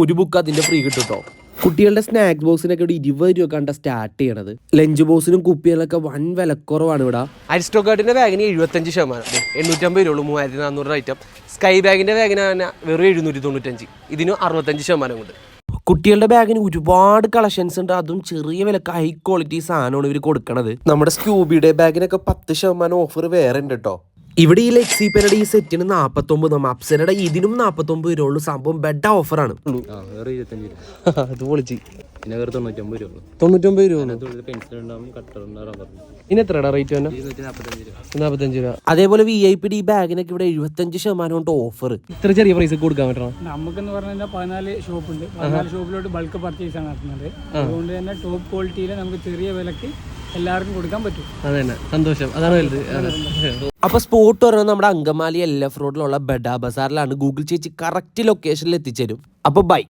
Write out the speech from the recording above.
ഒരു ബുക്ക് അതിന്റെ ഫ്രീ കിട്ടുട്ടോ. കുട്ടികളുടെ സ്നാക്സ് ബോക്സിനൊക്കെ ഇവിടെ 20 രൂപ കണ്ട സ്റ്റാർട്ട് ചെയ്യണത്. ലഞ്ച് ബോക്സിനും കുപ്പികളൊക്കെ വൻ വിലക്കുറവാണ് ഇവിടെ. അരിസ്റ്റോക്കാർട്ടിന്റെ ബാഗിന് 75%, 850 രൂപ, 3400 ഐറ്റം. സ്കൈ ബാഗിന്റെ ബാഗിന് വെറും 795, ഇതിന് 65% കൊണ്ട്. കുട്ടികളുടെ ബാഗിന് ഒരുപാട് കളക്ഷൻസ് ഉണ്ട്, അതും ചെറിയ വിലക്ക് ഹൈ ക്വാളിറ്റി സാധനമാണ് ഇവർ കൊടുക്കണത്. നമ്മുടെ സ്ക്യൂബിയുടെ ബാഗിനൊക്കെ 10% ഓഫർ വേറെ ഉണ്ട് കേട്ടോ. ഇവിടെ ഈ ലെക്സിപ്പനയുടെ ഈ സെറ്റിന് 49, അപ്സരയുടെ ഇതിനും 49 രൂപ ഉള്ളൂ. സംഭവം ബെഡ് ഓഫറാണ്. അത് പൊളിച്ച് പിന്നെ 99 രൂപ. 99 രൂപ. ഇനി എത്രടാ റേറ്റ് തന്നെ? 45 രൂപ. അതേപോലെ VIP ഈ ബാഗിനൊക്കെ ഇവിടെ 75% കൊണ്ട് ഓഫർ. ഇത്ര ചെറിയ പ്രൈസ് കൊടുക്കാൻ പറ്റണം നമുക്കെന്ന് പറഞ്ഞാൽ 14 ഷോപ്പുണ്ട്. 14 ഷോപ്പിലോട്ട് ബൾക്ക് പർച്ചേസ് ആണ് നടത്തുന്നത്. അതുകൊണ്ട് തന്നെ ടോപ്പ് ക്വാളിറ്റിയിൽ നമുക്ക് ചെറിയ വിലക്ക് എല്ലാവർക്കും കൊടുക്കാൻ പറ്റും. അതന്നെ സന്തോഷം, അതാണ് വലുത്. അപ്പൊ സ്പോട്ട് പറഞ്ഞാൽ നമ്മുടെ അങ്കമാലി LF റോഡിലുള്ള ബെഡാ ബസാറിലാണ്. ഗൂഗിൾ ചേച്ചി കറക്റ്റ് ലൊക്കേഷനിൽ എത്തിച്ചേരും. അപ്പൊ ബൈ.